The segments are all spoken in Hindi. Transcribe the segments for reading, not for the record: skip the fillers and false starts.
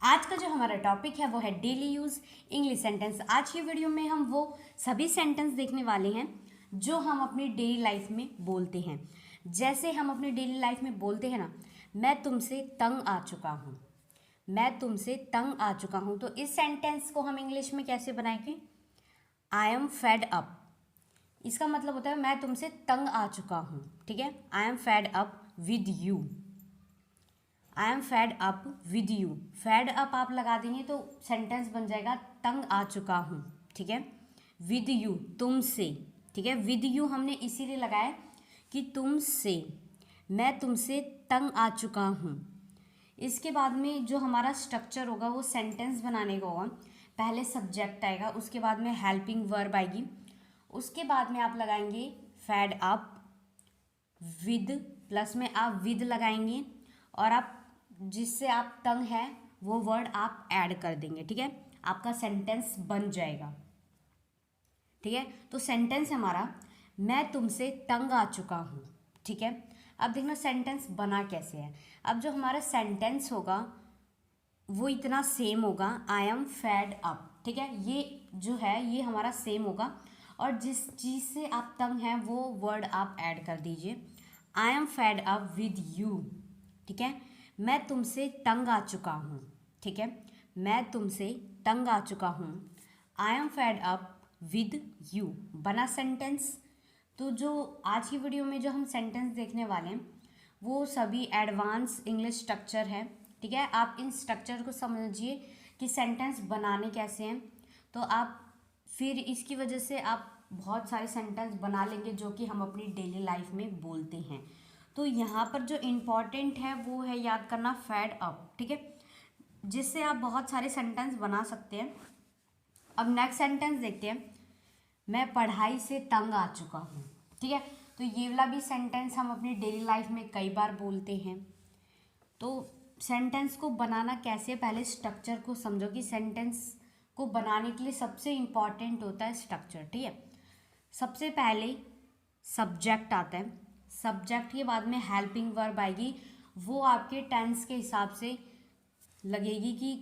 आज का जो हमारा टॉपिक है वो है डेली यूज़ इंग्लिश सेंटेंस। आज की वीडियो में हम वो सभी सेंटेंस देखने वाले हैं जो हम अपनी डेली लाइफ में बोलते हैं। जैसे हम अपनी डेली लाइफ में बोलते हैं ना, मैं तुमसे तंग आ चुका हूँ, मैं तुमसे तंग आ चुका हूँ। तो इस सेंटेंस को हम इंग्लिश में कैसे बनाएंगे? I am fed up. इसका मतलब होता है मैं तुमसे तंग आ चुका हूँ। ठीक है, I am fed up with you. I am fed up with you. Fed up आप लगा देंगे तो सेंटेंस बन जाएगा तंग आ चुका हूँ। ठीक है, विद यू तुमसे। ठीक है, विद यू हमने इसीलिए लगाया कि तुमसे, मैं तुमसे तंग आ चुका हूँ। इसके बाद में जो हमारा स्ट्रक्चर होगा वो सेंटेंस बनाने का होगा। पहले सब्जेक्ट आएगा, उसके बाद में हेल्पिंग वर्ब आएगी, उसके बाद में आप लगाएंगे फेड अप विद, प्लस में आप विद लगाएंगे और आप जिससे आप तंग है वो वर्ड आप ऐड कर देंगे। ठीक है, आपका सेंटेंस बन जाएगा। ठीक है, तो सेंटेंस हमारा मैं तुमसे तंग आ चुका हूँ। ठीक है, अब देखना सेंटेंस बना कैसे है। अब जो हमारा सेंटेंस होगा वो इतना सेम होगा, आई एम फेड अप। ठीक है, ये जो है ये हमारा सेम होगा और जिस चीज़ से आप तंग हैं वो वर्ड आप ऐड कर दीजिए। I am fed up with you. ठीक है, मैं तुमसे तंग आ चुका हूँ। ठीक है, मैं तुमसे तंग आ चुका हूँ। I am fed up with you बना सेंटेंस। तो जो आज की वीडियो में जो हम सेंटेंस देखने वाले हैं वो सभी एडवांस इंग्लिश स्ट्रक्चर है। ठीक है, आप इन स्ट्रक्चर को समझिए कि सेंटेंस बनाने कैसे हैं, तो आप फिर इसकी वजह से आप बहुत सारे सेंटेंस बना लेंगे जो कि हम अपनी डेली लाइफ में बोलते हैं। तो यहाँ पर जो इम्पॉर्टेंट है वो है याद करना फेड अप। ठीक है, जिससे आप बहुत सारे सेंटेंस बना सकते हैं। अब नेक्स्ट सेंटेंस देखते हैं, मैं पढ़ाई से तंग आ चुका हूँ। ठीक है, तो ये वाला भी सेंटेंस हम अपनी डेली लाइफ में कई बार बोलते हैं। तो सेंटेंस को बनाना कैसे, पहले स्ट्रक्चर को समझो कि सेंटेंस को बनाने के लिए सबसे इम्पॉर्टेंट होता है स्ट्रक्चर। ठीक है, सबसे पहले सब्जेक्ट आता है, सब्जेक्ट के बाद में हेल्पिंग वर्ब आएगी, वो आपके टेंस के हिसाब से लगेगी कि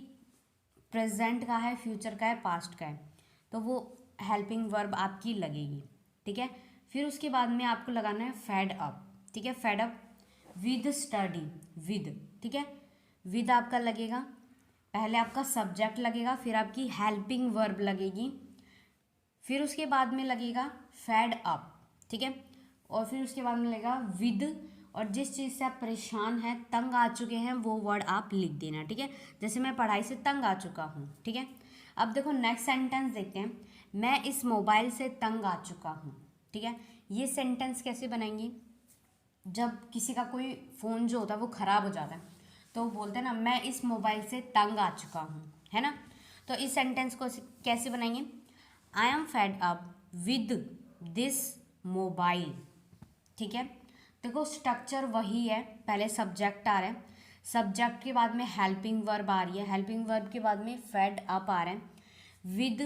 प्रेजेंट का है, फ्यूचर का है, पास्ट का है, तो वो हेल्पिंग वर्ब आपकी लगेगी। ठीक है, फिर उसके बाद में आपको लगाना है फेड अप। ठीक है, fed up with study, with. ठीक है, विद आपका लगेगा, पहले आपका सब्जेक्ट लगेगा, फिर आपकी हेल्पिंग वर्ब लगेगी, फिर उसके बाद में लगेगा फेड अप। ठीक है, और फिर उसके बाद में लगेगा विद, और जिस चीज़ से आप परेशान हैं, तंग आ चुके हैं, वो वर्ड आप लिख देना। ठीक है, जैसे मैं पढ़ाई से तंग आ चुका हूँ। ठीक है, अब देखो नेक्स्ट सेंटेंस देखते हैं, मैं इस मोबाइल से तंग आ चुका हूँ। ठीक है, ये सेंटेंस कैसे बनाएंगे? जब किसी का कोई फ़ोन जो होता है वो ख़राब हो जाता है तो बोलते हैं ना मैं इस मोबाइल से तंग आ चुका हूँ, है ना। तो इस सेंटेंस को कैसे बनाएंगे? I am fed up with this mobile. ठीक है, देखो स्ट्रक्चर वही है, पहले सब्जेक्ट आ रहा है, सब्जेक्ट के बाद में हेल्पिंग वर्ब आ रही है, हेल्पिंग वर्ब के बाद में फेड अप आ रहा है विद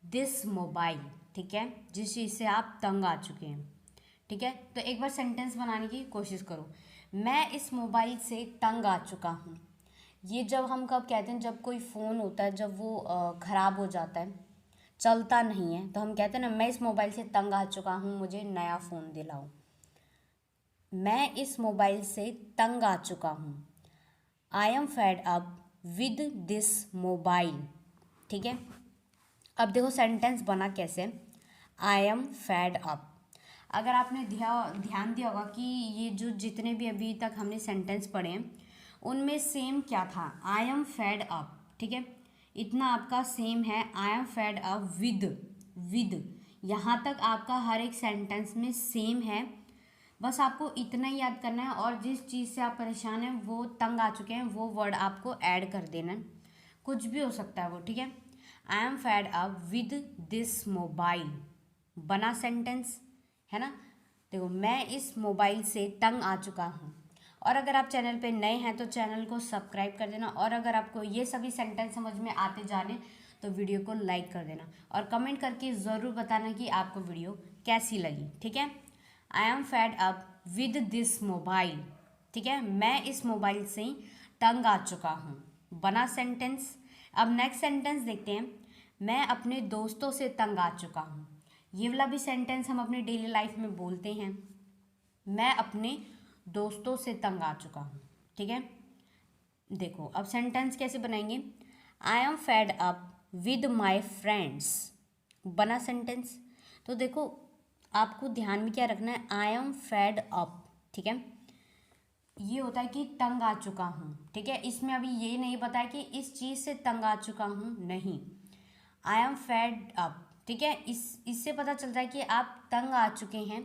दिस मोबाइल। ठीक है, जिस चीज़ से आप तंग आ चुके हैं। ठीक है, तो एक बार सेंटेंस बनाने की कोशिश करो, मैं इस मोबाइल से तंग आ चुका हूँ। ये जब हम कब कहते हैं, जब कोई फ़ोन होता है जब वो ख़राब हो जाता है, चलता नहीं है, तो हम कहते हैं ना मैं इस मोबाइल से तंग आ चुका हूँ, मुझे नया फ़ोन दिलाओ। मैं इस मोबाइल से तंग आ चुका हूँ, I am fed up with this mobile. ठीक है, अब देखो सेंटेंस बना कैसे, आई एम फेड अप। अगर आपने ध्यान दिया होगा कि ये जो जितने भी अभी तक हमने सेंटेंस पढ़े हैं उनमें सेम क्या था, आई एम फेड अप। ठीक है, इतना आपका सेम है, I am fed up with, with यहाँ तक आपका हर एक सेंटेंस में सेम है। बस आपको इतना ही याद करना है और जिस चीज़ से आप परेशान हैं, वो तंग आ चुके हैं, वो वर्ड आपको ऐड कर देना है, कुछ भी हो सकता है वो। ठीक है, I am fed up with this mobile बना सेंटेंस, है ना। देखो मैं इस मोबाइल से तंग आ चुका हूँ। और अगर आप चैनल पे नए हैं तो चैनल को सब्सक्राइब कर देना, और अगर आपको ये सभी सेंटेंस समझ में आते जाने तो वीडियो को लाइक कर देना और कमेंट करके ज़रूर बताना कि आपको वीडियो कैसी लगी। ठीक है, I am fed up with this mobile. ठीक है, मैं इस मोबाइल से तंग आ चुका हूँ। बना सेंटेंस। अब नेक्स्ट सेंटेंस देखते हैं, मैं अपने दोस्तों से तंग आ चुका हूँ। ये वाला भी सेंटेंस हम अपने डेली लाइफ में बोलते हैं, मैं अपने दोस्तों से तंग आ चुका हूँ। ठीक है, देखो अब सेंटेंस कैसे बनाएंगे, I am fed up with my friends, बना सेंटेंस। तो देखो आपको ध्यान में क्या रखना है, आई एम फेड अप, ठीक है, ये होता है कि तंग आ चुका हूँ। ठीक है, इसमें अभी ये नहीं बताया कि इस चीज़ से तंग आ चुका हूँ, नहीं, आई एम फेड अप। ठीक है, इससे पता चलता है कि आप तंग आ चुके हैं,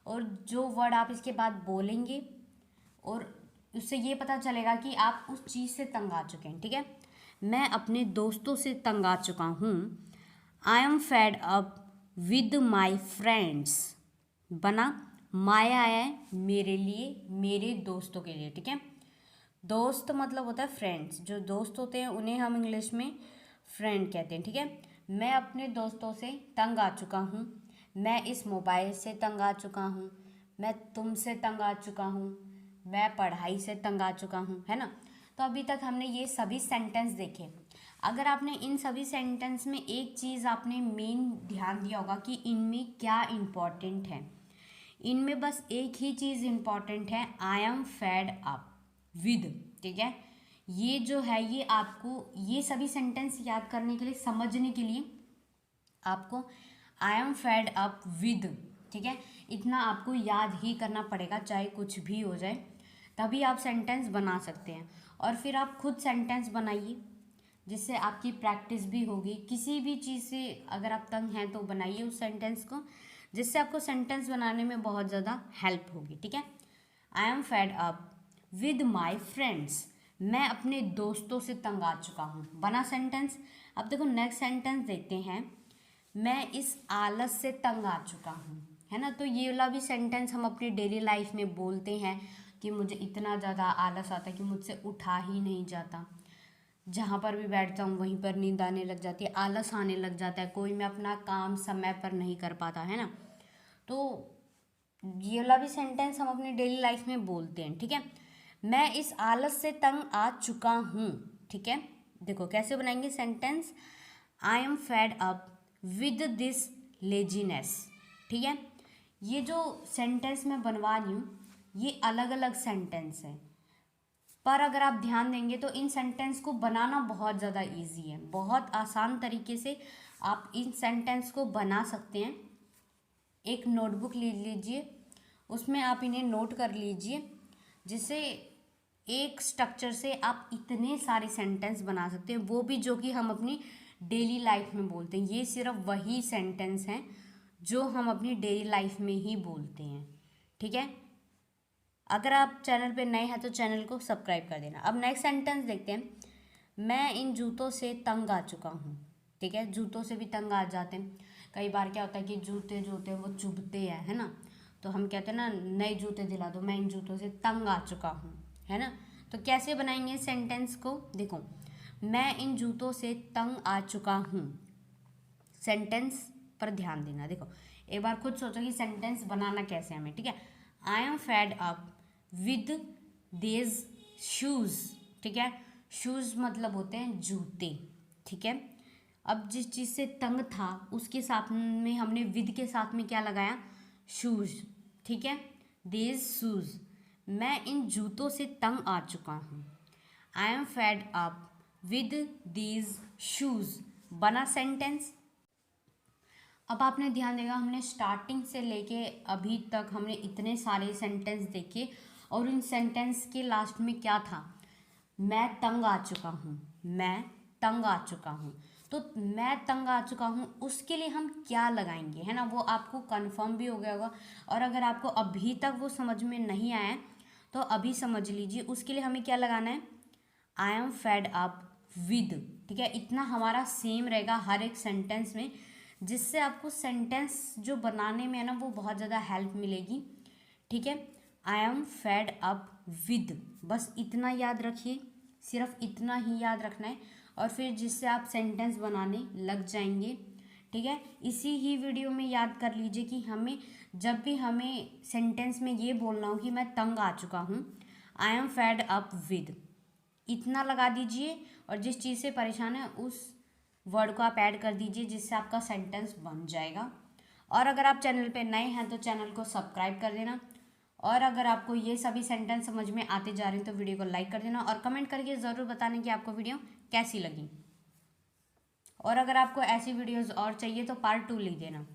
और जो वर्ड आप इसके बाद बोलेंगे और उससे ये पता चलेगा कि आप उस चीज़ से तंग आ चुके हैं। ठीक है, मैं अपने दोस्तों से तंग आ चुका हूँ, I am fed up with my friends, बना माय आया है मेरे लिए, मेरे दोस्तों के लिए। ठीक है, दोस्त मतलब होता है फ्रेंड्स, जो दोस्त होते हैं उन्हें हम इंग्लिश में फ्रेंड कहते हैं। ठीक है, मैं अपने दोस्तों से तंग आ चुका हूँ, मैं इस मोबाइल से तंग आ चुका हूँ, मैं तुमसे तंग आ चुका हूँ, मैं पढ़ाई से तंग आ चुका हूँ, है ना। तो अभी तक हमने ये सभी सेंटेंस देखे। अगर आपने इन सभी सेंटेंस में एक चीज़ आपने मेन ध्यान दिया होगा कि इनमें क्या इम्पोर्टेंट है, इनमें बस एक ही चीज़ इम्पॉर्टेंट है, I am fed up with. ठीक है, ये जो है ये आपको ये सभी सेंटेंस याद करने के लिए, समझने के लिए आपको I am fed up with, ठीक है, इतना आपको याद ही करना पड़ेगा, चाहे कुछ भी हो जाए, तभी आप सेंटेंस बना सकते हैं। और फिर आप खुद सेंटेंस बनाइए, जिससे आपकी प्रैक्टिस भी होगी। किसी भी चीज़ से अगर आप तंग हैं तो बनाइए उस सेंटेंस को, जिससे आपको सेंटेंस बनाने में बहुत ज़्यादा हेल्प होगी। ठीक है, I am fed up with my friends, मैं अपने दोस्तों से तंग आ चुका हूँ, बना सेंटेंस। अब देखो नेक्स्ट सेंटेंस देखते हैं, मैं इस आलस से तंग आ चुका हूँ, है ना। तो ये वाला भी सेंटेंस हम अपनी डेली लाइफ में बोलते हैं कि मुझे इतना ज़्यादा आलस आता है कि मुझसे उठा ही नहीं जाता, जहाँ पर भी बैठता हूँ वहीं पर नींद आने लग जाती है, आलस आने लग जाता है, कोई मैं अपना काम समय पर नहीं कर पाता, है ना। तो ये वाला भी सेंटेंस हम अपनी डेली लाइफ में बोलते हैं। ठीक है, मैं इस आलस से तंग आ चुका हूँ। ठीक है, देखो कैसे बनाएंगे sentence, I am fed up with this laziness. ठीक है, ये जो सेंटेंस मैं बनवा रही हूँ ये अलग अलग सेंटेंस है, पर अगर आप ध्यान देंगे तो इन सेंटेंस को बनाना बहुत ज़्यादा इजी है, बहुत आसान तरीके से आप इन सेंटेंस को बना सकते हैं। एक नोटबुक ले लीजिए, उसमें आप इन्हें नोट कर लीजिए, जिससे एक स्ट्रक्चर से आप इतने सारे सेंटेंस बना सकते हैं, वो भी जो कि हम अपनी डेली लाइफ में बोलते हैं। ये सिर्फ वही सेंटेंस हैं जो हम अपनी डेली लाइफ में ही बोलते हैं। ठीक है, अगर आप चैनल पे नए हैं तो चैनल को सब्सक्राइब कर देना। अब नेक्स्ट सेंटेंस देखते हैं, मैं इन जूतों से तंग आ चुका हूँ। ठीक है, जूतों से भी तंग आ जाते हैं, कई बार क्या होता है कि जूते जो होते हैं वो चुभते हैं, है ना। तो हम कहते हैं ना नए जूते दिला दो, मैं इन जूतों से तंग आ चुका हूँ, है ना। तो कैसे बनाएंगे सेंटेंस को, देखो मैं इन जूतों से तंग आ चुका हूँ, सेंटेंस पर ध्यान देना। देखो एक बार खुद सोचो कि सेंटेंस बनाना कैसे हमें। ठीक है, I am fed up with देज शूज़। ठीक है, शूज़ मतलब होते हैं जूते। ठीक है, अब जिस चीज़ से तंग था उसके साथ में हमने विद के साथ में क्या लगाया, शूज़। ठीक है, देज शूज़, मैं इन जूतों से तंग आ चुका हूँ, I am fed up with these shoes, बना सेंटेंस। अब आपने ध्यान देगा हमने स्टार्टिंग से लेके अभी तक हमने इतने सारे सेंटेंस देखे, और इन सेंटेंस के लास्ट में क्या था, मैं तंग आ चुका हूँ, मैं तंग आ चुका हूँ। तो मैं तंग आ चुका हूँ उसके लिए हम क्या लगाएंगे, है ना, वो आपको कंफर्म भी हो गया होगा। और अगर आपको अभी तक वो समझ में नहीं आया है तो अभी समझ लीजिए, उसके लिए हमें क्या लगाना है, I am fed up with. ठीक है, इतना हमारा सेम रहेगा हर एक सेंटेंस में, जिससे आपको सेंटेंस जो बनाने में है ना वो बहुत ज़्यादा हेल्प मिलेगी। ठीक है, I am fed up with, बस इतना याद रखिए, सिर्फ इतना ही याद रखना है, और फिर जिससे आप सेंटेंस बनाने लग जाएंगे। ठीक है, इसी ही वीडियो में याद कर लीजिए कि हमें जब भी हमें सेंटेंस में ये बोलना हो कि मैं तंग आ चुका हूँ, I am fed up with, इतना लगा दीजिए और जिस चीज़ से परेशान है उस वर्ड को आप ऐड कर दीजिए, जिससे आपका सेंटेंस बन जाएगा। और अगर आप चैनल पे नए हैं तो चैनल को सब्सक्राइब कर देना। और अगर आपको ये सभी सेंटेंस समझ में आते जा रहे हैं तो वीडियो को लाइक कर देना और कमेंट करके ज़रूर बताने कि आपको वीडियो कैसी लगी। और अगर आपको ऐसी वीडियोस और चाहिए तो पार्ट 2 लिख देना।